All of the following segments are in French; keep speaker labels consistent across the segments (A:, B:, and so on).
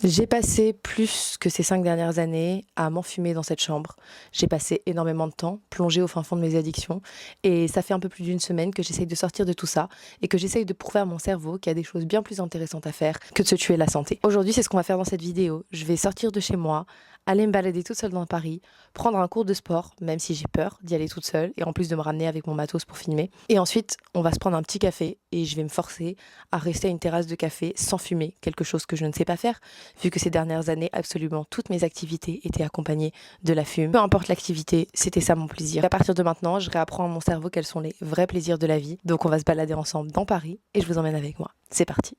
A: J'ai passé plus que ces 5 dernières années à m'enfumer dans cette chambre. J'ai passé énormément de temps plongée au fin fond de mes addictions et ça fait un peu plus d'une semaine que j'essaye de sortir de tout ça et que j'essaye de prouver à mon cerveau qu'il y a des choses bien plus intéressantes à faire que de se tuer la santé. Aujourd'hui, c'est ce qu'on va faire dans cette vidéo. Je vais sortir de chez moi, aller me balader toute seule dans Paris, prendre un cours de sport, même si j'ai peur d'y aller toute seule et en plus de me ramener avec mon matos pour filmer. Et ensuite, on va se prendre un petit café et je vais me forcer à rester à une terrasse de café sans fumer, quelque chose que je ne sais pas faire vu que ces dernières années, absolument toutes mes activités étaient accompagnées de la fume. Peu importe l'activité, c'était ça mon plaisir. À partir de maintenant, je réapprends à mon cerveau quels sont les vrais plaisirs de la vie. Donc on va se balader ensemble dans Paris et je vous emmène avec moi. C'est parti.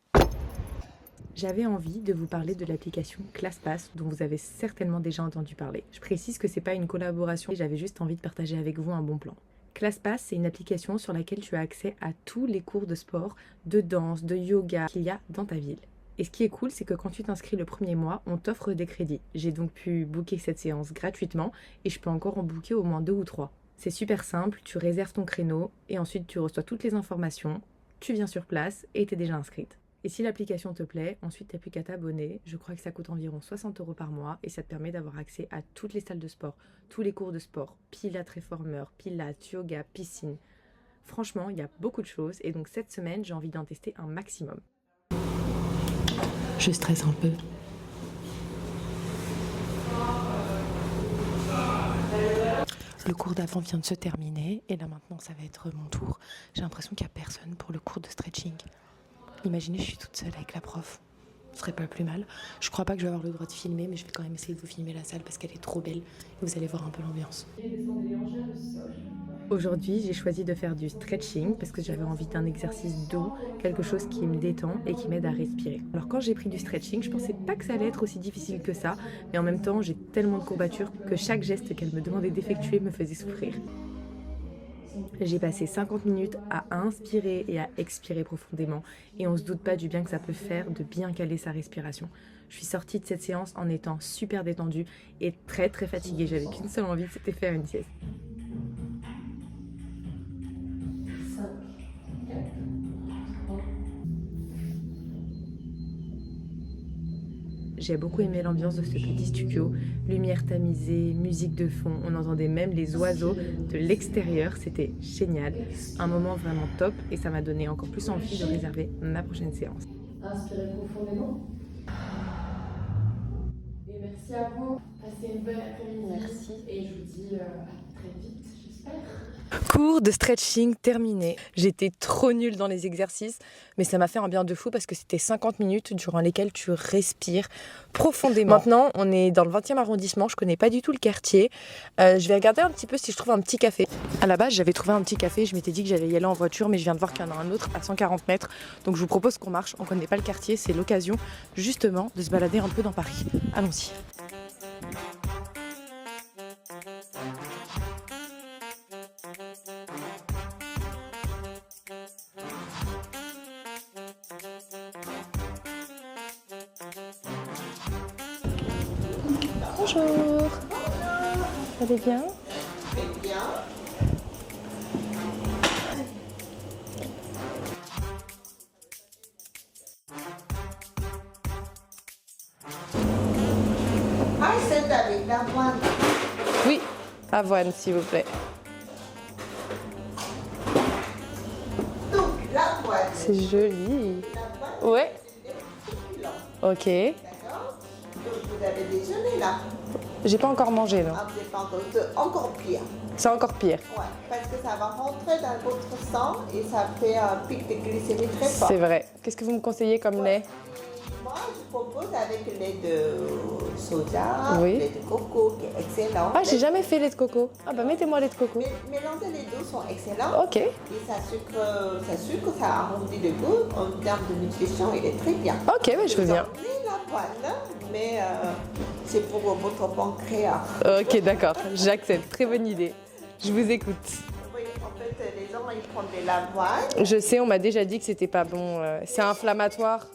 A: J'avais envie de vous parler de l'application ClassPass dont vous avez certainement déjà entendu parler. Je précise que c'est pas une collaboration, j'avais juste envie de partager avec vous un bon plan. ClassPass, c'est une application sur laquelle tu as accès à tous les cours de sport, de danse, de yoga qu'il y a dans ta ville. Et ce qui est cool, c'est que quand tu t'inscris le premier mois, on t'offre des crédits. J'ai donc pu booker cette séance gratuitement et je peux encore en booker au moins 2 ou 3. C'est super simple, tu réserves ton créneau et ensuite tu reçois toutes les informations, tu viens sur place et tu es déjà inscrite. Et si l'application te plaît, ensuite tu n'as plus qu'à t'abonner. Je crois que ça coûte environ 60 € par mois et ça te permet d'avoir accès à toutes les salles de sport, tous les cours de sport, pilates réformeur, pilates, yoga, piscine. Franchement, il y a beaucoup de choses et donc cette semaine, j'ai envie d'en tester un maximum. Je stresse un peu. Le cours d'avant vient de se terminer et là maintenant ça va être mon tour. J'ai l'impression qu'il n'y a personne pour le cours de stretching. Imaginez, je suis toute seule avec la prof. Ce serait pas plus mal. Je crois pas que je vais avoir le droit de filmer, mais je vais quand même essayer de vous filmer la salle parce qu'elle est trop belle. Et vous allez voir un peu l'ambiance. Aujourd'hui, j'ai choisi de faire du stretching parce que j'avais envie d'un exercice doux, quelque chose qui me détend et qui m'aide à respirer. Alors quand j'ai pris du stretching, je pensais pas que ça allait être aussi difficile que ça, mais en même temps, j'ai tellement de courbatures que chaque geste qu'elle me demandait d'effectuer me faisait souffrir. J'ai passé 50 minutes à inspirer et à expirer profondément et on se doute pas du bien que ça peut faire de bien caler sa respiration. Je suis sortie de cette séance en étant super détendue et très fatiguée. J'avais qu'une seule envie, c'était faire une sieste. J'ai beaucoup aimé l'ambiance de ce petit studio, lumière tamisée, musique de fond, on entendait même les oiseaux de l'extérieur, c'était génial, un moment vraiment top et ça m'a donné encore plus envie de réserver ma prochaine séance.
B: Inspirez profondément. Et merci à vous, passez une bonne après-midi.
A: Merci.
B: Et je vous dis à très vite, j'espère.
A: Cours de stretching terminé. J'étais trop nulle dans les exercices, mais ça m'a fait un bien de fou parce que c'était 50 minutes durant lesquelles tu respires profondément. Maintenant, on est dans le 20e arrondissement, je connais pas du tout le quartier. Je vais regarder un petit peu si je trouve un petit café. À la base, j'avais trouvé un petit café, je m'étais dit que j'allais y aller en voiture, mais je viens de voir qu'il y en a un autre à 140 mètres. Donc je vous propose qu'on marche, on connaît pas le quartier, c'est l'occasion justement de se balader un peu dans Paris. Allons-y. Bonjour. Vous allez bien?
C: Très bien. Ah, c'est avec l'avoine.
A: Oui, avoine s'il vous plaît.
C: Donc, l'avoine.
A: C'est joli.
C: L'avoine,
A: Ouais.
C: c'est des petits féculents.
A: Ok.
C: D'accord? Donc, vous avez déjeuné là.
A: J'ai pas encore mangé, non?
C: Ah, vous n'êtes pas encore, c'est encore pire.
A: C'est encore pire.
C: Ouais, parce que ça va rentrer dans votre sang et ça fait un pic de glycémie très fort.
A: C'est vrai. Qu'est-ce que vous me conseillez comme lait?
C: Moi, je propose avec le lait de soja,
A: Oui.
C: le lait de coco qui est excellent.
A: Ah, j'ai jamais fait lait de coco. Ah bah mettez-moi lait de coco.
C: Mais mélanger les deux sont excellents.
A: Ok.
C: Et ça arrondit le goût. En termes de nutrition, il est très bien.
A: Ok, bah, je veux bien.
C: Vous emmenez l'avoine, mais c'est pour votre pancréas.
A: Ok, d'accord. J'accepte. Très bonne idée. Je vous écoute.
C: Oui, en fait, les gens, ils prennent de l'avoine.
A: Je sais, on m'a déjà dit que c'était pas bon. C'est inflammatoire.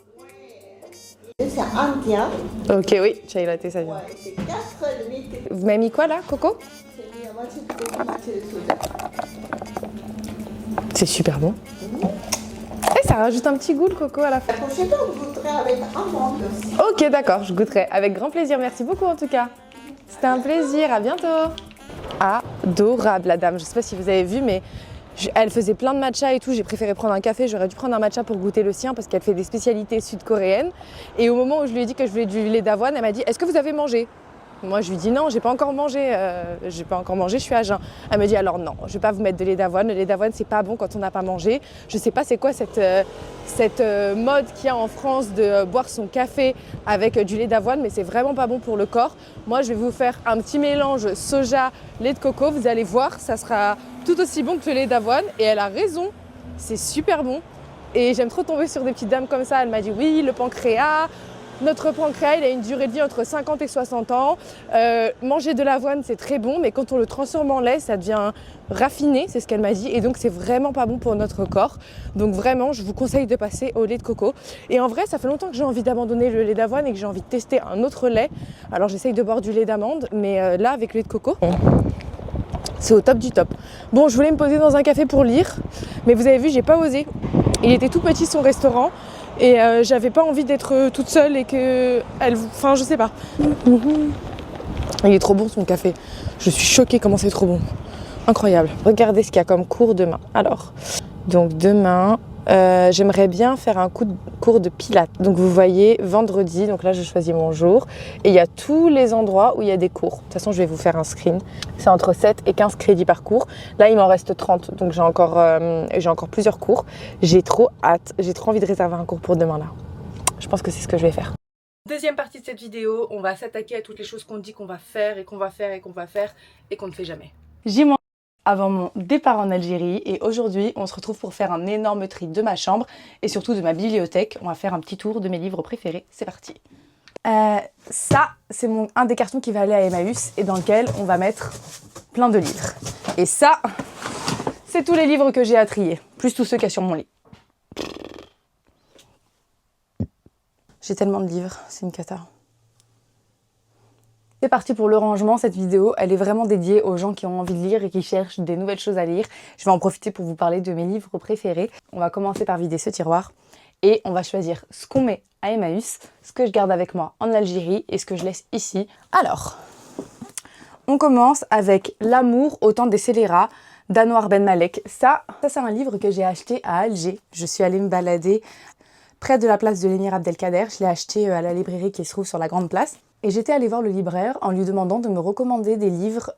C: C'est indien.
A: Ok, oui. Chai latte, ça vient.
C: Ouais, c'est 4 litres.
A: Vous m'avez mis quoi là, coco?
C: C'est mis à moitié de coco, moitié de soda.
A: C'est super bon. Et ça rajoute un petit goût le coco à la fin.
C: La prochaine fois, vous goûterez avec amande aussi.
A: Ok, d'accord, je goûterai. Avec grand plaisir. Merci beaucoup en tout cas. C'était un plaisir. À bientôt. Adorable la dame. Je sais pas si vous avez vu, mais elle faisait plein de matcha et tout. J'ai préféré prendre un café. J'aurais dû prendre un matcha pour goûter le sien parce qu'elle fait des spécialités sud-coréennes. Et au moment où je lui ai dit que je voulais du lait d'avoine, elle m'a dit: est-ce que vous avez mangé? Moi, je lui dis non, j'ai pas encore mangé, je suis à jeun. Elle me dit alors non, je vais pas vous mettre de lait d'avoine. Le lait d'avoine, c'est pas bon quand on n'a pas mangé. Je sais pas c'est quoi cette mode qu'il y a en France de boire son café avec du lait d'avoine, mais c'est vraiment pas bon pour le corps. Moi, je vais vous faire un petit mélange soja, lait de coco. Vous allez voir, ça sera tout aussi bon que le lait d'avoine. Et elle a raison, c'est super bon. Et j'aime trop tomber sur des petites dames comme ça. Elle m'a dit oui, le pancréas. Notre pancréas, il a une durée de vie entre 50 et 60 ans. Manger de l'avoine, c'est très bon, mais quand on le transforme en lait, ça devient raffiné, c'est ce qu'elle m'a dit. Et donc, c'est vraiment pas bon pour notre corps. Donc vraiment, je vous conseille de passer au lait de coco. Et en vrai, ça fait longtemps que j'ai envie d'abandonner le lait d'avoine et que j'ai envie de tester un autre lait. Alors, j'essaye de boire du lait d'amande, mais là, avec le lait de coco, c'est au top du top. Bon, je voulais me poser dans un café pour lire, mais vous avez vu, j'ai pas osé. Il était tout petit, son restaurant. Et j'avais pas envie d'être toute seule et que enfin je sais pas. Il est trop bon son café. Je suis choquée comment c'est trop bon. Incroyable. Regardez ce qu'il y a comme cours demain. Alors, donc demain, j'aimerais bien faire un cours de pilates. Donc vous voyez, vendredi, donc là j'ai choisi mon jour. Et il y a tous les endroits où il y a des cours. De toute façon, je vais vous faire un screen. C'est entre 7 et 15 crédits par cours. Là, il m'en reste 30, donc j'ai encore plusieurs cours. J'ai trop hâte, j'ai trop envie de réserver un cours pour demain là. Je pense que c'est ce que je vais faire. Deuxième partie de cette vidéo, on va s'attaquer à toutes les choses qu'on dit qu'on va faire et qu'on va faire et qu'on va faire et qu'on ne fait jamais. J- avant mon départ en Algérie et aujourd'hui on se retrouve pour faire un énorme tri de ma chambre et surtout de ma bibliothèque. On va faire un petit tour de mes livres préférés, c'est parti. Ça c'est un des cartons qui va aller à Emmaüs et dans lequel on va mettre plein de livres. Et ça c'est tous les livres que j'ai à trier, plus tous ceux qu'il y a sur mon lit. J'ai tellement de livres, c'est une cata. C'est parti pour le rangement. Cette vidéo, elle est vraiment dédiée aux gens qui ont envie de lire et qui cherchent des nouvelles choses à lire. Je vais en profiter pour vous parler de mes livres préférés. On va commencer par vider ce tiroir et on va choisir ce qu'on met à Emmaüs, ce que je garde avec moi en Algérie et ce que je laisse ici. Alors, on commence avec L'amour au temps des scélérats d'Anouar Ben Malek. Ça c'est un livre que j'ai acheté à Alger. Je suis allée me balader près de la place de l'Émir Abdelkader. Je l'ai acheté à la librairie qui se trouve sur la Grande Place. Et j'étais allée voir le libraire en lui demandant de me recommander des livres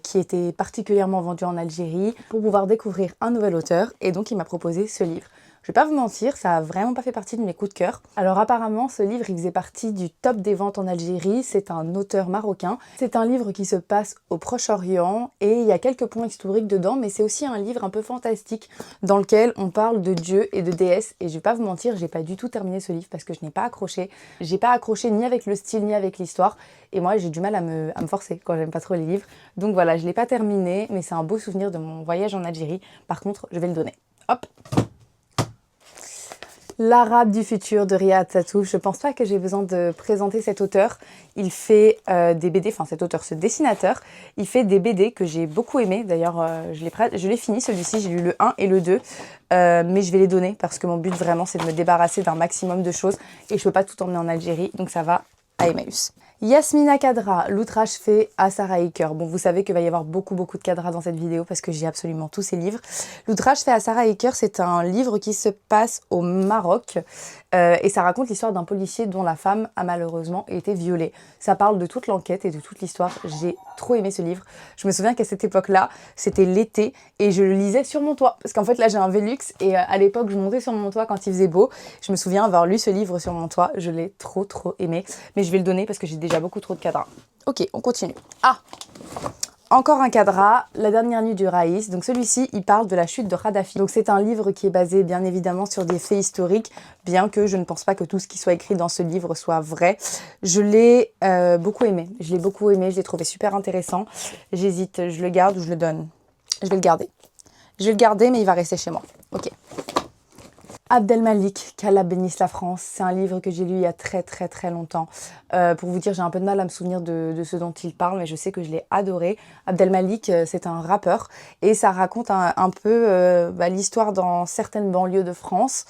A: qui étaient particulièrement vendus en Algérie pour pouvoir découvrir un nouvel auteur. Et donc il m'a proposé ce livre. Je vais pas vous mentir, ça a vraiment pas fait partie de mes coups de cœur. Alors apparemment, ce livre, il faisait partie du top des ventes en Algérie. C'est un auteur marocain. C'est un livre qui se passe au Proche-Orient et il y a quelques points historiques dedans, mais c'est aussi un livre un peu fantastique dans lequel on parle de dieux et de déesses. Et je vais pas vous mentir, j'ai pas du tout terminé ce livre parce que je n'ai pas accroché. J'ai pas accroché ni avec le style ni avec l'histoire. Et moi, j'ai du mal à me forcer quand j'aime pas trop les livres. Donc voilà, je l'ai pas terminé, mais c'est un beau souvenir de mon voyage en Algérie. Par contre, je vais le donner. Hop! L'Arabe du futur de Riyad Sattouf. Je pense pas que j'ai besoin de présenter cet auteur. Il fait des BD, enfin cet auteur, ce dessinateur, il fait des BD que j'ai beaucoup aimé. D'ailleurs, je l'ai fini celui-ci, j'ai lu le 1 et le 2. Mais je vais les donner parce que mon but vraiment c'est de me débarrasser d'un maximum de choses et je peux pas tout emmener en Algérie, donc ça va à Emmaüs. Yasmina Khadra, l'outrage fait à Sarah Aker. Bon, vous savez qu'il va y avoir beaucoup de Khadra dans cette vidéo parce que j'ai absolument tous ces livres. L'outrage fait à Sarah Aker, c'est un livre qui se passe au Maroc et ça raconte l'histoire d'un policier dont la femme a malheureusement été violée. Ça parle de toute l'enquête et de toute l'histoire. J'ai trop aimé ce livre. Je me souviens qu'à cette époque-là, c'était l'été et je le lisais sur mon toit. Parce qu'en fait, là, j'ai un Velux et à l'époque, je montais sur mon toit quand il faisait beau. Je me souviens avoir lu ce livre sur mon toit. Je l'ai trop aimé. Mais je vais le donner parce que j'ai déjà beaucoup trop de cadras. Ok, on continue. Ah, encore un cadra, La dernière nuit du Raïs. Donc celui-ci, il parle de la chute de Kadhafi. Donc c'est un livre qui est basé bien évidemment sur des faits historiques, bien que je ne pense pas que tout ce qui soit écrit dans ce livre soit vrai. Je l'ai beaucoup aimé. Je l'ai trouvé super intéressant. J'hésite, je le garde ou je le donne. Je vais le garder. Je vais le garder, mais il va rester chez moi. Ok.
D: Abdelmalik, qu'Allah bénisse la France. C'est un livre que j'ai lu il y a très très très longtemps. Pour vous dire, j'ai un peu de mal à me souvenir de ce dont il parle, mais je sais que je l'ai adoré. Abdelmalik, c'est un rappeur et ça raconte un peu l'histoire dans certaines banlieues de France.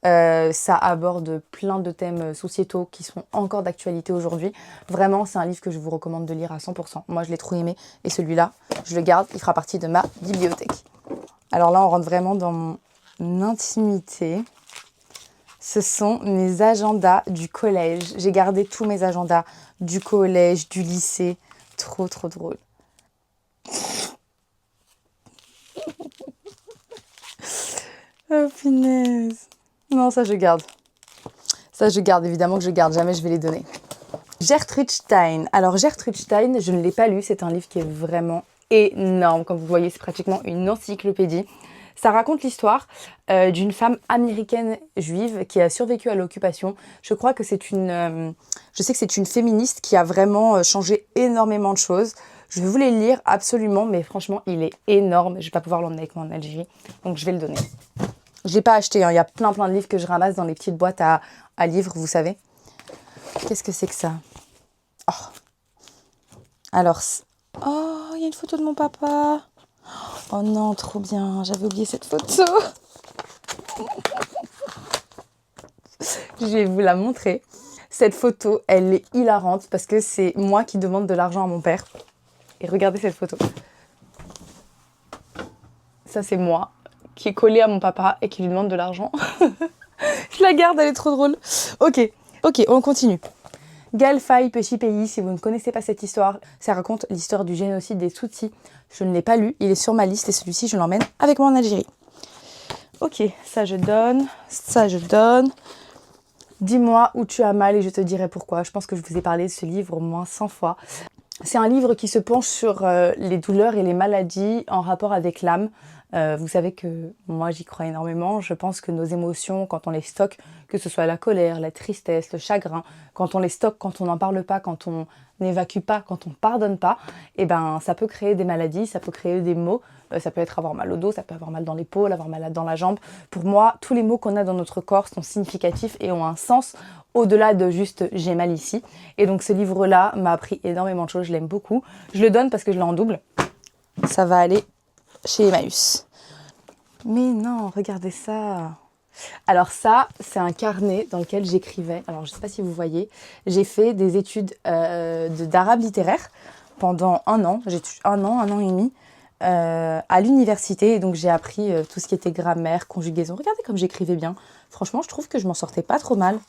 D: Ça aborde plein de thèmes sociétaux qui sont encore d'actualité aujourd'hui. Vraiment, c'est un livre que je vous recommande de lire à 100%. Moi, je l'ai trop aimé et celui-là, je le garde, il fera partie de ma bibliothèque. Alors là, on rentre vraiment dans mon intimité. Ce sont mes agendas du collège. J'ai gardé tous mes agendas du collège, du lycée. Trop, trop drôle. Oh, punaise. Non, ça je garde. Ça je garde, évidemment que je garde. Jamais je vais les donner. Gertrude Stein. Alors Gertrude Stein, je ne l'ai pas lu. C'est un livre qui est vraiment énorme. Comme vous voyez, c'est pratiquement une encyclopédie. Ça raconte l'histoire d'une femme américaine juive qui a survécu à l'occupation. Je crois que c'est je sais que c'est une féministe qui a vraiment changé énormément de choses. Je vais vous les lire absolument, mais franchement, il est énorme. Je ne vais pas pouvoir l'emmener avec moi en Algérie, donc je vais le donner. Je ne l'ai pas acheté, hein. Il y a plein de livres que je ramasse dans les petites boîtes à livres, vous savez. Qu'est-ce que c'est que ça? Oh. Alors, oh, il y a une photo de mon papa. Oh non, trop bien, j'avais oublié cette photo. Je vais vous la montrer. Cette photo, elle est hilarante parce que c'est moi qui demande de l'argent à mon père. Et regardez cette photo. Ça, c'est moi qui est collée à mon papa et qui lui demande de l'argent. Je la garde, elle est trop drôle. Ok, on continue. Galfay, Petit Pays, si vous ne connaissez pas cette histoire, ça raconte l'histoire du génocide des Tutsis. Je ne l'ai pas lu, il est sur ma liste et celui-ci, je l'emmène avec moi en Algérie. Ok, ça je donne, ça je donne. Dis-moi où tu as mal et je te dirai pourquoi. Je pense que je vous ai parlé de ce livre au moins 100 fois. C'est un livre qui se penche sur les douleurs et les maladies en rapport avec l'âme. Vous savez que moi j'y crois énormément. Je pense que nos émotions, quand on les stocke, que ce soit la colère, la tristesse, le chagrin, quand on les stocke, quand on n'en parle pas, quand on n'évacue pas, quand on pardonne pas, eh ben ça peut créer des maladies, ça peut créer des maux. Ça peut être avoir mal au dos, ça peut avoir mal dans l'épaule, avoir mal dans la jambe. Pour moi, tous les mots qu'on a dans notre corps sont significatifs et ont un sens au-delà de juste « j'ai mal ici ». Et donc ce livre-là m'a appris énormément de choses, je l'aime beaucoup. Je le donne parce que je l'ai en double. Ça va aller chez Emmaüs. Mais non, regardez ça. Alors ça, c'est un carnet dans lequel j'écrivais. Alors je ne sais pas si vous voyez, j'ai fait des études d'arabe littéraire pendant un an. J'ai un an et demi. À l'université, et donc j'ai appris tout ce qui était grammaire, conjugaison. Regardez comme j'écrivais bien. Franchement, je trouve que je m'en sortais pas trop mal.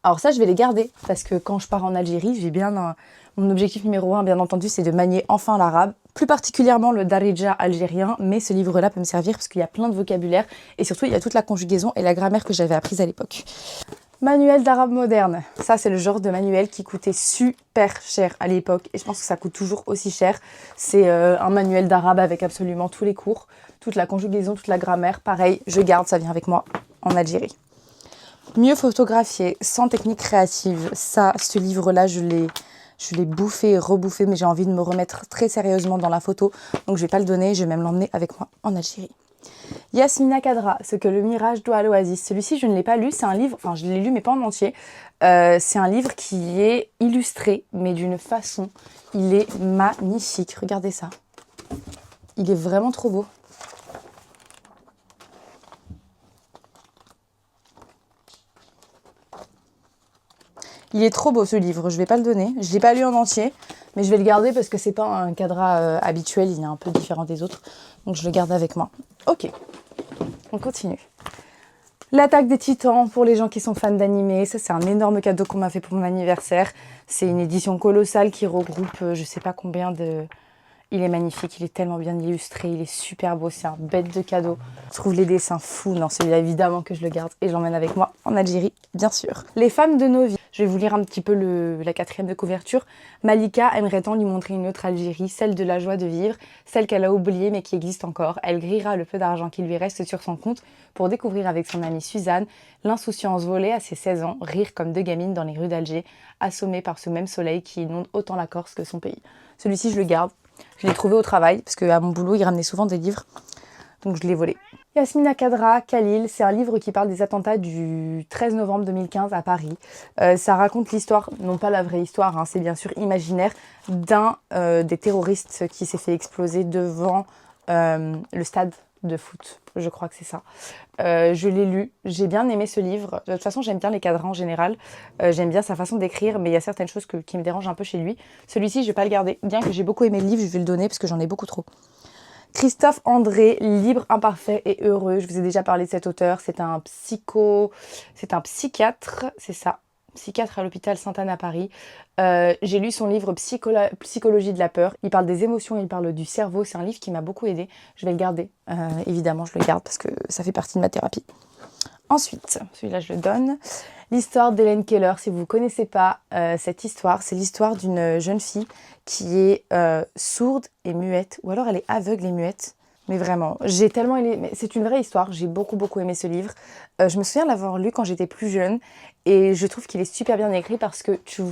D: Alors ça, je vais les garder parce que quand je pars en Algérie, j'ai bien mon objectif numéro 1, bien entendu, c'est de manier enfin l'arabe, plus particulièrement le darija algérien, mais ce livre-là peut me servir parce qu'il y a plein de vocabulaire et surtout, il y a toute la conjugaison et la grammaire que j'avais apprise à l'époque. Manuel d'arabe moderne. Ça, c'est le genre de manuel qui coûtait super cher à l'époque et je pense que ça coûte toujours aussi cher. C'est un manuel d'arabe avec absolument tous les cours, toute la conjugaison, toute la grammaire. Pareil, je garde, ça vient avec moi en Algérie. Mieux photographier, sans technique créative. Ça, ce livre-là, je l'ai bouffé et rebouffé, mais j'ai envie de me remettre très sérieusement dans la photo. Donc, je ne vais pas le donner, je vais même l'emmener avec moi en Algérie. Yasmina Kadra, Ce que le mirage doit à l'oasis. Celui-ci, je ne l'ai pas lu. C'est un livre, enfin, je l'ai lu, mais pas en entier. C'est un livre qui est illustré, mais d'une façon, il est magnifique. Regardez ça. Il est vraiment trop beau. Il est trop beau ce livre, je vais pas le donner. Je l'ai pas lu en entier, mais je vais le garder parce que c'est pas un cadra habituel, il est un peu différent des autres. Donc je le garde avec moi. Ok, on continue. L'Attaque des Titans pour les gens qui sont fans d'animé. Ça, c'est un énorme cadeau qu'on m'a fait pour mon anniversaire. C'est une édition colossale qui regroupe je sais pas combien de... Il est magnifique, il est tellement bien illustré, il est super beau, c'est un bête de cadeau. Je trouve les dessins fous. Non, celui-là, évidemment que je le garde et je l'emmène avec moi en Algérie, bien sûr. Les femmes de nos vies. Je vais vous lire un petit peu la 4e de couverture. Malika aimerait tant lui montrer une autre Algérie, celle de la joie de vivre, celle qu'elle a oubliée mais qui existe encore. Elle grillera le peu d'argent qui lui reste sur son compte pour découvrir avec son amie Suzanne l'insouciance volée à ses 16 ans, rire comme deux gamines dans les rues d'Alger, assommées par ce même soleil qui inonde autant la Corse que son pays. Celui-ci, je le garde. Je l'ai trouvé au travail, parce qu'à mon boulot, ils ramenaient souvent des livres. donc je l'ai volé. Yasmina Khadra, Khalil, c'est un livre qui parle des attentats du 13 novembre 2015 à Paris. Ça raconte l'histoire, non pas la vraie histoire, hein, c'est bien sûr imaginaire, d'un des terroristes qui s'est fait exploser devant le stade de foot. Je crois que c'est ça. Je l'ai lu, j'ai bien aimé ce livre. De toute façon, j'aime bien les cadrans en général. J'aime bien sa façon d'écrire, mais il y a certaines choses qui me dérangent un peu chez lui. Celui-ci, je vais pas le garder. Bien que j'ai beaucoup aimé le livre, je vais le donner parce que j'en ai beaucoup trop. Christophe André, Libre, imparfait et heureux. Je vous ai déjà parlé de cet auteur. C'est un psychiatre, c'est ça. Psychiatre à l'hôpital Sainte-Anne à Paris. J'ai lu son livre Psychologie de la peur. Il parle des émotions, il parle du cerveau. C'est un livre qui m'a beaucoup aidée. Je vais le garder. Évidemment, je le garde parce que ça fait partie de ma thérapie. Ensuite, celui-là, je le donne. L'histoire d'Hélène Keller. Si vous ne connaissez pas cette histoire, c'est l'histoire d'une jeune fille qui est sourde et muette. Ou alors elle est aveugle et muette. Mais vraiment, j'ai tellement aimé. Mais c'est une vraie histoire. J'ai beaucoup aimé ce livre. Je me souviens l'avoir lu quand j'étais plus jeune. Et je trouve qu'il est super bien écrit parce que tu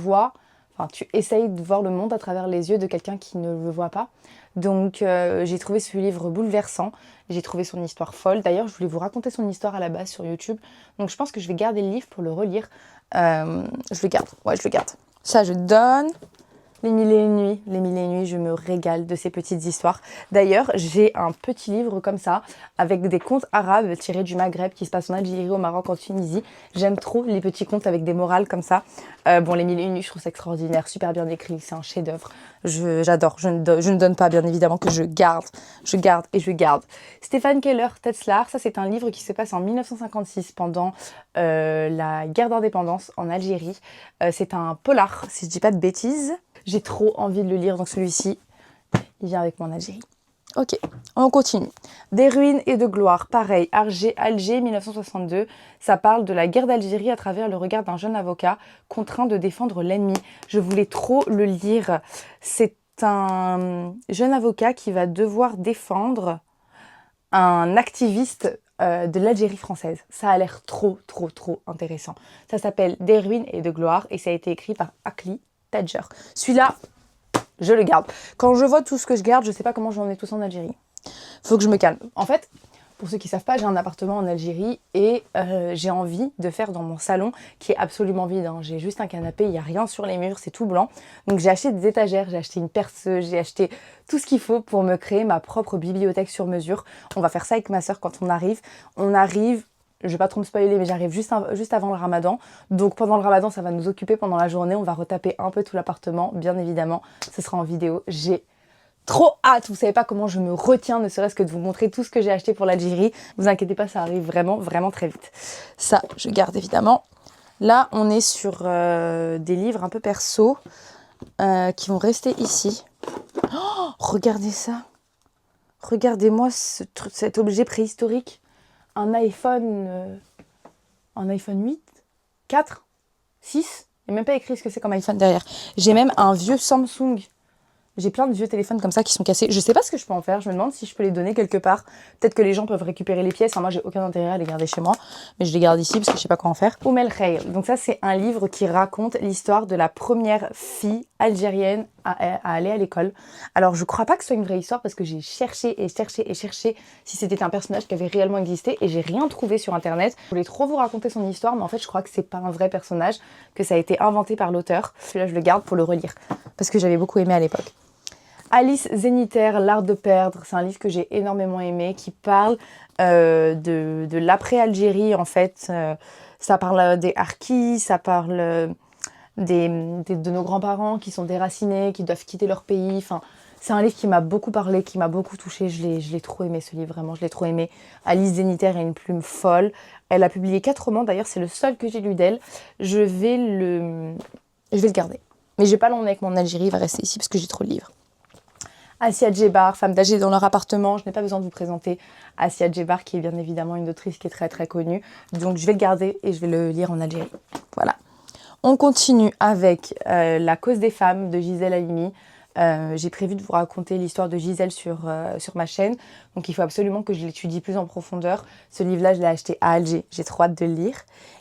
D: essayes de voir le monde à travers les yeux de quelqu'un qui ne le voit pas. Donc j'ai trouvé ce livre bouleversant. J'ai trouvé son histoire folle. D'ailleurs, je voulais vous raconter son histoire à la base sur YouTube. Donc je pense que je vais garder le livre pour le relire. Je le garde. Ouais, je le garde. Ça, je donne. Les Mille et une nuits. Les Mille et une nuits, je me régale de ces petites histoires. D'ailleurs, j'ai un petit livre comme ça, avec des contes arabes tirés du Maghreb, qui se passent en Algérie, au Maroc, en Tunisie. J'aime trop les petits contes avec des morales comme ça. Bon, Les Mille et une nuits, je trouve ça extraordinaire, super bien écrit, c'est un chef-d'œuvre. J'adore, je ne donne pas, bien évidemment, que je garde. Stéphane Keller-Tetzlaer, ça c'est un livre qui se passe en 1956, pendant la guerre d'indépendance en Algérie. C'est un polar, si je dis pas de bêtises. J'ai trop envie de le lire, donc celui-ci, il vient avec moi en Algérie. Ok, on continue. Des ruines et de gloire, pareil, Alger 1962, ça parle de la guerre d'Algérie à travers le regard d'un jeune avocat contraint de défendre l'ennemi. Je voulais trop le lire. C'est un jeune avocat qui va devoir défendre un activiste de l'Algérie française. Ça a l'air trop intéressant. Ça s'appelle Des ruines et de gloire et ça a été écrit par Akli Tadjer. Celui-là, je le garde. Quand je vois tout ce que je garde, je sais pas comment j'en ai tous en Algérie. Faut que je me calme. En fait, pour ceux qui savent pas, j'ai un appartement en Algérie et j'ai envie de faire dans mon salon qui est absolument vide. Hein. J'ai juste un canapé, il n'y a rien sur les murs, c'est tout blanc. Donc j'ai acheté des étagères, j'ai acheté une perceuse, j'ai acheté tout ce qu'il faut pour me créer ma propre bibliothèque sur mesure. On va faire ça avec ma sœur quand on arrive. Je vais pas trop me spoiler, mais j'arrive juste avant le ramadan. Donc pendant le ramadan, ça va nous occuper pendant la journée. On va retaper un peu tout l'appartement, bien évidemment. Ce sera en vidéo. J'ai trop hâte. Vous savez pas comment je me retiens, ne serait-ce que de vous montrer tout ce que j'ai acheté pour l'Algérie. Vous inquiétez pas, ça arrive vraiment très vite. Ça, je garde évidemment. Là, on est sur des livres un peu perso qui vont rester ici. Oh, regardez ça. Regardez-moi cet objet préhistorique. Un iPhone 8, 4, 6. Il n'y a même pas écrit ce que c'est comme iPhone derrière. J'ai même un vieux Samsung. J'ai plein de vieux téléphones comme ça qui sont cassés. Je sais pas ce que je peux en faire. Je me demande si je peux les donner quelque part. Peut-être que les gens peuvent récupérer les pièces. Enfin, moi, j'ai aucun intérêt à les garder chez moi. Mais je les garde ici parce que je sais pas quoi en faire. Oum El Khair. Donc ça, c'est un livre qui raconte l'histoire de la première fille algérienne à aller à l'école. Alors, je crois pas que ce soit une vraie histoire parce que j'ai cherché si c'était un personnage qui avait réellement existé et j'ai rien trouvé sur internet. Je voulais trop vous raconter son histoire, mais en fait, je crois que c'est pas un vrai personnage, que ça a été inventé par l'auteur. Celui-là, je le garde pour le relire parce que j'avais beaucoup aimé à l'époque. Alice Zénitaire, L'art de perdre, c'est un livre que j'ai énormément aimé, qui parle de l'après-Algérie en fait. Ça parle des harkis, ça parle de nos grands-parents qui sont déracinés, qui doivent quitter leur pays. Enfin, c'est un livre qui m'a beaucoup parlé, qui m'a beaucoup touchée. Je l'ai trop aimé ce livre, vraiment, je l'ai trop aimé. Alice Zénitaire a une plume folle. Elle a publié 4 romans, d'ailleurs c'est le seul que j'ai lu d'elle. Je vais le garder. Mais je vais pas l'emmener avec mon Algérie, il va rester ici parce que j'ai trop de livres. Assia Djebar, femme d'âge dans leur appartement. Je n'ai pas besoin de vous présenter Assia Djebar, qui est bien évidemment une autrice qui est très connue. Donc je vais le garder et je vais le lire en Algérie. Voilà. On continue avec La cause des femmes de Gisèle Halimi. J'ai prévu de vous raconter l'histoire de Gisèle sur ma chaîne. Donc il faut absolument que je l'étudie plus en profondeur. Ce livre-là, je l'ai acheté à Alger. J'ai trop hâte de le lire.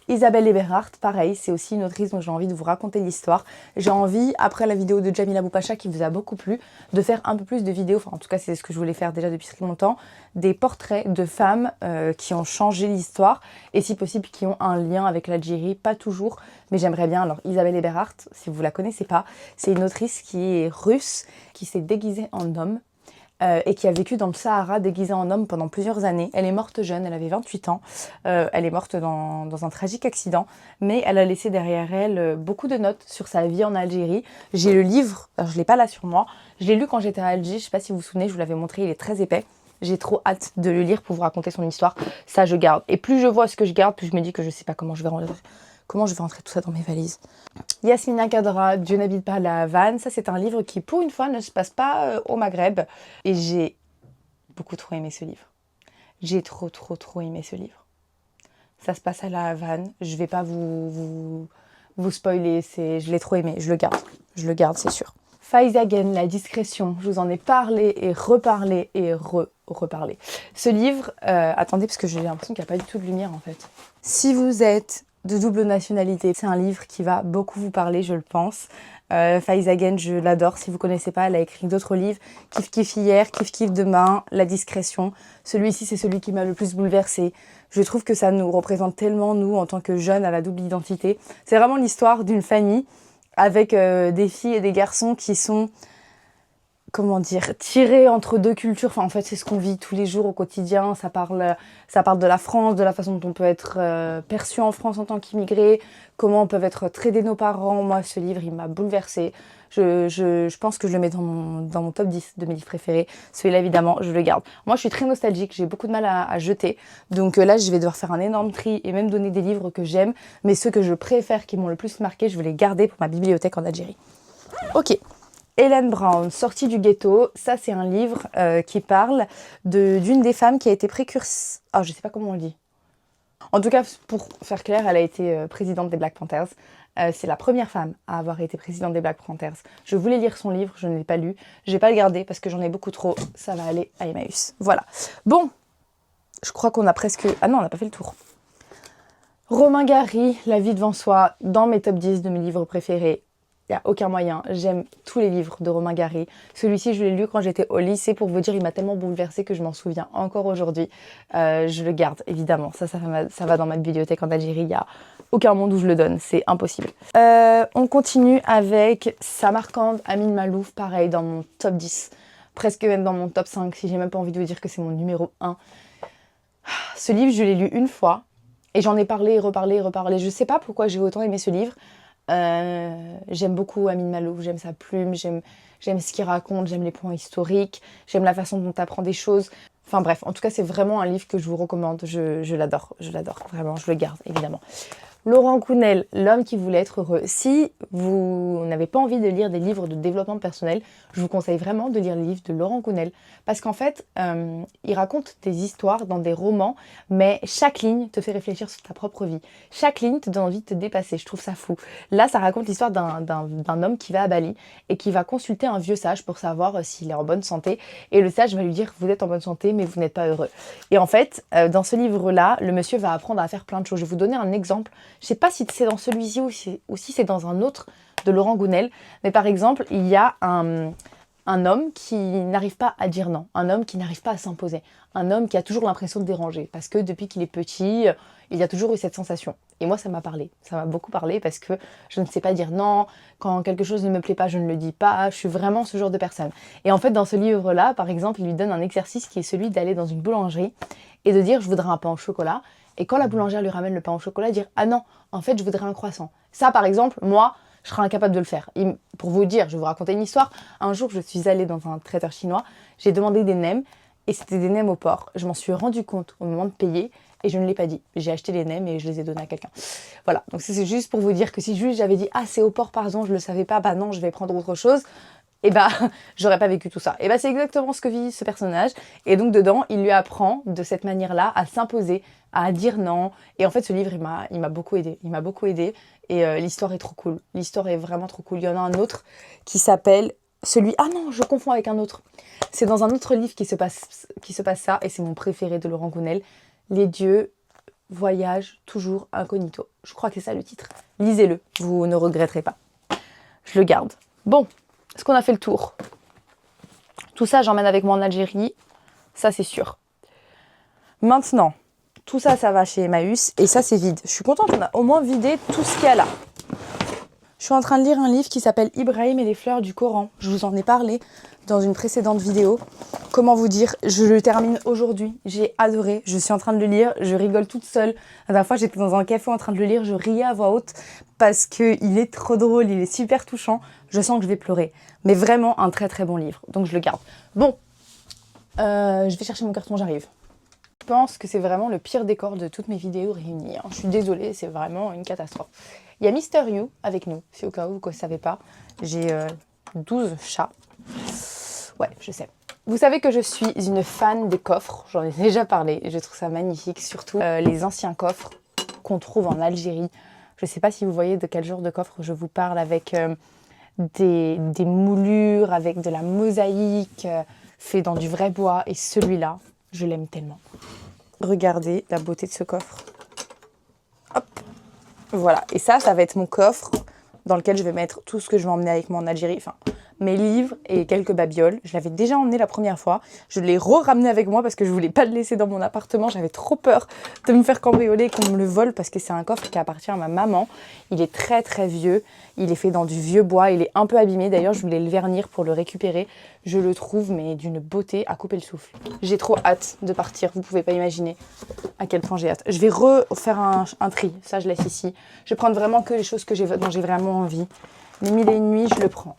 D: Isabelle Eberhardt, pareil, c'est aussi une autrice dont j'ai envie de vous raconter l'histoire. J'ai envie, après la vidéo de Jamila Boupacha qui vous a beaucoup plu, de faire un peu plus de vidéos, enfin en tout cas c'est ce que je voulais faire déjà depuis très longtemps, des portraits de femmes qui ont changé l'histoire et si possible qui ont un lien avec l'Algérie, pas toujours, mais j'aimerais bien. Alors Isabelle Eberhardt, si vous la connaissez pas, c'est une autrice qui est russe, qui s'est déguisée en homme, et qui a vécu dans le Sahara déguisée en homme pendant plusieurs années. Elle est morte jeune, elle avait 28 ans. Elle est morte dans un tragique accident, mais elle a laissé derrière elle beaucoup de notes sur sa vie en Algérie. J'ai le livre, alors je ne l'ai pas là sur moi, je l'ai lu quand j'étais à Alger, je ne sais pas si vous vous souvenez, je vous l'avais montré, il est très épais. J'ai trop hâte de le lire pour vous raconter son histoire. Ça, je garde. Et plus je vois ce que je garde, plus je me dis que je ne sais pas comment je vais rentrer tout ça dans mes valises. Yasmina Khadra, Dieu n'habite pas la Havane. Ça, c'est un livre qui, pour une fois, ne se passe pas au Maghreb. Et j'ai beaucoup trop aimé ce livre. J'ai trop aimé ce livre. Ça se passe à la Havane. Je vais pas vous spoiler. Je l'ai trop aimé. Je le garde, c'est sûr. Faizagen, La discrétion. Je vous en ai parlé et reparlé et reparlé. Ce livre, attendez, parce que j'ai l'impression qu'il n'y a pas du tout de lumière, en fait. Si vous êtes de double nationalité, c'est un livre qui va beaucoup vous parler, je le pense. Faizagen, je l'adore. Si vous ne connaissez pas, elle a écrit d'autres livres. Kif Kif hier, Kif Kif demain, La discrétion. Celui-ci, c'est celui qui m'a le plus bouleversée. Je trouve que ça nous représente tellement, nous, en tant que jeunes, à la double identité. C'est vraiment l'histoire d'une famille avec des filles et des garçons qui sont, comment dire, tirés entre deux cultures. Enfin, en fait, c'est ce qu'on vit tous les jours au quotidien. Ça parle de la France, de la façon dont on peut être perçu en France en tant qu'immigré, comment peuvent être traités nos parents. Moi, ce livre, il m'a bouleversée. Je pense que je le mets dans mon top 10 de mes livres préférés. Celui-là, évidemment, je le garde. Moi, je suis très nostalgique. J'ai beaucoup de mal à jeter. Donc là, je vais devoir faire un énorme tri et même donner des livres que j'aime. Mais ceux que je préfère, qui m'ont le plus marqué, je vais les garder pour ma bibliothèque en Algérie. Ok. Hélène Brown, Sortie du ghetto, ça c'est un livre qui parle d'une des femmes qui a été précurseur. Ah, je sais pas comment on le dit. En tout cas, pour faire clair, elle a été présidente des Black Panthers. C'est la première femme à avoir été présidente des Black Panthers. Je voulais lire son livre, je ne l'ai pas lu. Je vais pas le garder parce que j'en ai beaucoup trop. Ça va aller à Emmaüs. Voilà. Bon, je crois qu'on a presque... Ah non, on n'a pas fait le tour. Romain Gary, La vie devant soi, dans mes top 10 de mes livres préférés. Il n'y a aucun moyen. J'aime tous les livres de Romain Gary. Celui-ci, je l'ai lu quand j'étais au lycée. Pour vous dire, il m'a tellement bouleversée que je m'en souviens encore aujourd'hui. Je le garde, évidemment. Ça va dans ma bibliothèque en Algérie. Il n'y a aucun monde où je le donne. C'est impossible. On continue avec Samarcande, Amin Malouf. Pareil, dans mon top 10. Presque même dans mon top 5. Si j'ai même pas envie de vous dire que c'est mon numéro 1. Ce livre, je l'ai lu une fois. Et j'en ai parlé et reparlé. Je ne sais pas pourquoi j'ai autant aimé ce livre. J'aime beaucoup Amin Malouf, j'aime sa plume, j'aime ce qu'il raconte, j'aime les points historiques, j'aime la façon dont tu apprends des choses. Enfin bref, en tout cas c'est vraiment un livre que je vous recommande, je l'adore, vraiment, je le garde évidemment. Laurent Gounel, L'homme qui voulait être heureux. Si vous n'avez pas envie de lire des livres de développement personnel, je vous conseille vraiment de lire les livres de Laurent Gounel. Parce qu'en fait, il raconte des histoires dans des romans, mais chaque ligne te fait réfléchir sur ta propre vie. Chaque ligne te donne envie de te dépasser. Je trouve ça fou. Là, ça raconte l'histoire d'un homme qui va à Bali et qui va consulter un vieux sage pour savoir s'il est en bonne santé. Et le sage va lui dire, vous êtes en bonne santé, mais vous n'êtes pas heureux. Et en fait, dans ce livre-là, le monsieur va apprendre à faire plein de choses. Je vais vous donner un exemple. Je ne sais pas si c'est dans celui-ci ou si c'est dans un autre de Laurent Gounel. Mais par exemple, il y a un homme qui n'arrive pas à dire non. Un homme qui n'arrive pas à s'imposer. Un homme qui a toujours l'impression de déranger. Parce que depuis qu'il est petit, il a toujours eu cette sensation. Et moi, ça m'a parlé. Ça m'a beaucoup parlé parce que je ne sais pas dire non. Quand quelque chose ne me plaît pas, je ne le dis pas. Je suis vraiment ce genre de personne. Et en fait, dans ce livre-là, par exemple, il lui donne un exercice qui est celui d'aller dans une boulangerie et de dire « je voudrais un pain au chocolat ». Et quand la boulangère lui ramène le pain au chocolat, dire « ah non, en fait, je voudrais un croissant ». Ça, par exemple, moi, je serais incapable de le faire. Pour vous dire, je vais vous raconter une histoire. Un jour, je suis allée dans un traiteur chinois, j'ai demandé des nems, et c'était des nems au porc. Je m'en suis rendu compte au moment de payer, et je ne l'ai pas dit. J'ai acheté les nems et je les ai donnés à quelqu'un. Voilà, donc c'est juste pour vous dire que si juste j'avais dit « ah, c'est au porc, pardon, je ne le savais pas, bah non, je vais prendre autre chose », et bah, j'aurais pas vécu tout ça. Et bah, c'est exactement ce que vit ce personnage. Et donc, dedans, il lui apprend de cette manière-là à s'imposer, à dire non. Et en fait, ce livre, il m'a beaucoup aidé. Il m'a beaucoup aidé. Et l'histoire est trop cool. L'histoire est vraiment trop cool. Il y en a un autre qui s'appelle celui... Ah non, je confonds avec un autre. C'est dans un autre livre qui se passe ça. Et c'est mon préféré de Laurent Gounel. Les dieux voyage toujours incognito. Je crois que c'est ça le titre. Lisez-le, vous ne regretterez pas. Je le garde. Bon, est-ce qu'on a fait le tour? Tout ça, j'emmène avec moi en Algérie, ça c'est sûr. Maintenant, tout ça, ça va chez Emmaüs et ça c'est vide. Je suis contente, on a au moins vidé tout ce qu'il y a là. Je suis en train de lire un livre qui s'appelle Ibrahim et les fleurs du Coran. Je vous en ai parlé dans une précédente vidéo. Comment vous dire, je le termine aujourd'hui. J'ai adoré, je suis en train de le lire, je rigole toute seule. La dernière fois, j'étais dans un café en train de le lire, je riais à voix haute parce qu'il est trop drôle, il est super touchant. Je sens que je vais pleurer. Mais vraiment un très très bon livre, donc je le garde. Bon, je vais chercher mon carton, j'arrive. Je pense que c'est vraiment le pire décor de toutes mes vidéos réunies. Je suis désolée, c'est vraiment une catastrophe. Il y a Mister You avec nous, si au cas où vous ne savez pas. J'ai 12 chats. Ouais, je sais. Vous savez que je suis une fan des coffres, j'en ai déjà parlé, je trouve ça magnifique, surtout les anciens coffres qu'on trouve en Algérie. Je ne sais pas si vous voyez de quel genre de coffre je vous parle, avec des moulures, avec de la mosaïque, fait dans du vrai bois, et celui-là, je l'aime tellement. Regardez la beauté de ce coffre. Hop, voilà, et ça va être mon coffre dans lequel je vais mettre tout ce que je vais emmener avec moi en Algérie, enfin mes livres et quelques babioles. Je l'avais déjà emmené la première fois, je l'ai ramené avec moi parce que je voulais pas le laisser dans mon appartement, j'avais trop peur de me faire cambrioler et qu'on me le vole parce que c'est un coffre qui appartient à ma maman. Il est très très vieux, il est fait dans du vieux bois, il est un peu abîmé, d'ailleurs je voulais le vernir pour le récupérer. Je le trouve mais d'une beauté à couper le souffle. J'ai trop hâte de partir, vous pouvez pas imaginer à quel point j'ai hâte. Je vais refaire un tri, ça je laisse ici. Je vais prendre vraiment que les choses dont j'ai vraiment envie. Les 1001 nuits, je le prends.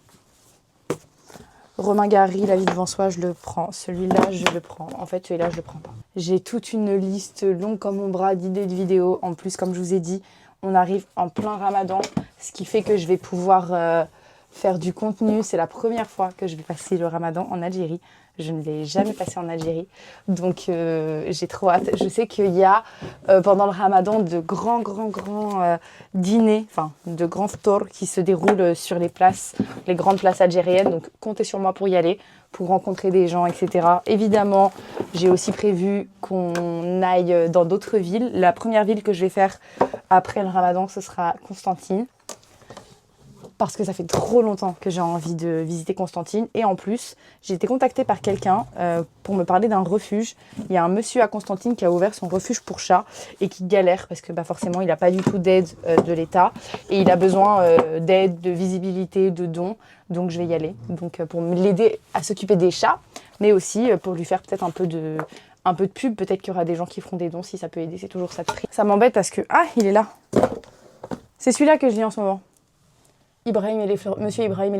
D: Romain Gary, La vie devant soi, je le prends. Celui-là, je le prends. En fait, celui-là, je le prends pas. J'ai toute une liste longue comme mon bras d'idées de vidéos. En plus, comme je vous ai dit, on arrive en plein ramadan, ce qui fait que je vais pouvoir faire du contenu. C'est la première fois que je vais passer le ramadan en Algérie. Je ne l'ai jamais passé en Algérie. Donc, j'ai trop hâte. Je sais qu'il y a, pendant le ramadan, de grands dîners, enfin, de grands ftors qui se déroulent sur les places, les grandes places algériennes. Donc, comptez sur moi pour y aller, pour rencontrer des gens, etc. Évidemment, j'ai aussi prévu qu'on aille dans d'autres villes. La première ville que je vais faire après le ramadan, ce sera Constantine. Parce que ça fait trop longtemps que j'ai envie de visiter Constantine. Et en plus, j'ai été contactée par quelqu'un pour me parler d'un refuge. Il y a un monsieur à Constantine qui a ouvert son refuge pour chats et qui galère parce que forcément, il n'a pas du tout d'aide de l'État. Et il a besoin d'aide, de visibilité, de dons. Donc, je vais y aller. Donc, pour l'aider à s'occuper des chats, mais aussi pour lui faire peut-être un peu de pub. Peut-être qu'il y aura des gens qui feront des dons si ça peut aider. C'est toujours ça de prix. Ça m'embête parce que... Ah, il est là. C'est celui-là que je lis en ce moment. Monsieur Ibrahim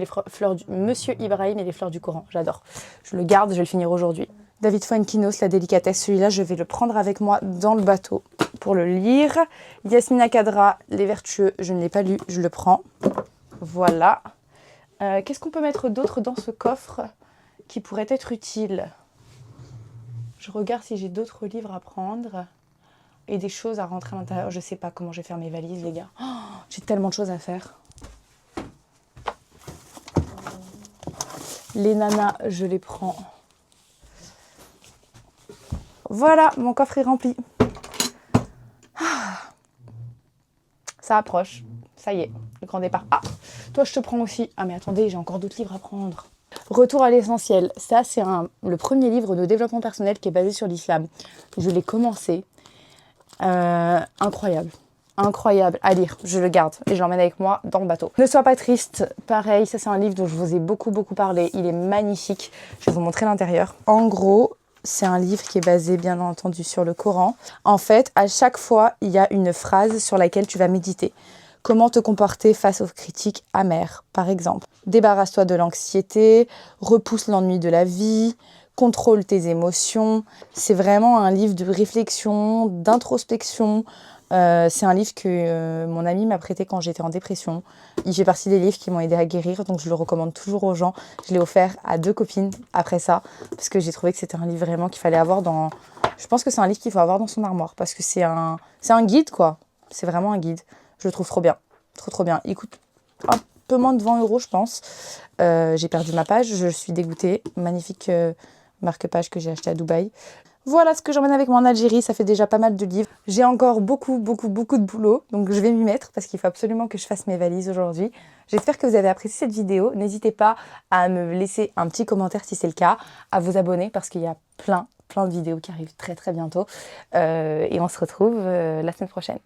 D: et les fleurs du Coran, j'adore. Je le garde, je vais le finir aujourd'hui. David Fuenquinos, La délicatesse, celui-là, je vais le prendre avec moi dans le bateau pour le lire. Yasmina Kadra, Les vertueux, je ne l'ai pas lu, je le prends. Voilà. Qu'est-ce qu'on peut mettre d'autre dans ce coffre qui pourrait être utile? Je regarde si j'ai d'autres livres à prendre et des choses à rentrer à l'intérieur. Je sais pas comment je vais faire mes valises, les gars. Oh, j'ai tellement de choses à faire. Les nanas, je les prends. Voilà, mon coffre est rempli. Ça approche. Ça y est, le grand départ. Ah, toi, je te prends aussi. Ah, mais attendez, j'ai encore d'autres livres à prendre. Retour à l'essentiel. Ça, c'est le premier livre de développement personnel qui est basé sur l'islam. Je l'ai commencé. Incroyable. Incroyable à lire, je le garde et je l'emmène avec moi dans le bateau. Ne sois pas triste, pareil, ça c'est un livre dont je vous ai beaucoup parlé, il est magnifique, je vais vous montrer l'intérieur. En gros, c'est un livre qui est basé bien entendu sur le Coran. En fait, à chaque fois, il y a une phrase sur laquelle tu vas méditer. Comment te comporter face aux critiques amères, par exemple. Débarrasse-toi de l'anxiété, repousse l'ennui de la vie, contrôle tes émotions. C'est vraiment un livre de réflexion, d'introspection. C'est un livre que mon ami m'a prêté quand j'étais en dépression. Il fait partie des livres qui m'ont aidé à guérir, donc je le recommande toujours aux gens. Je l'ai offert à 2 copines après ça, parce que j'ai trouvé que c'était un livre vraiment qu'il fallait avoir dans... Je pense que c'est un livre qu'il faut avoir dans son armoire, parce que c'est un guide, quoi. C'est vraiment un guide. Je le trouve trop bien. Trop bien. Il coûte un peu moins de 20 €, je pense. J'ai perdu ma page, je suis dégoûtée. Magnifique marque-page que j'ai acheté à Dubaï. Voilà ce que j'emmène avec moi en Algérie, ça fait déjà pas mal de livres. J'ai encore beaucoup de boulot, donc je vais m'y mettre parce qu'il faut absolument que je fasse mes valises aujourd'hui. J'espère que vous avez apprécié cette vidéo. N'hésitez pas à me laisser un petit commentaire si c'est le cas, à vous abonner parce qu'il y a plein de vidéos qui arrivent très bientôt. Et on se retrouve la semaine prochaine.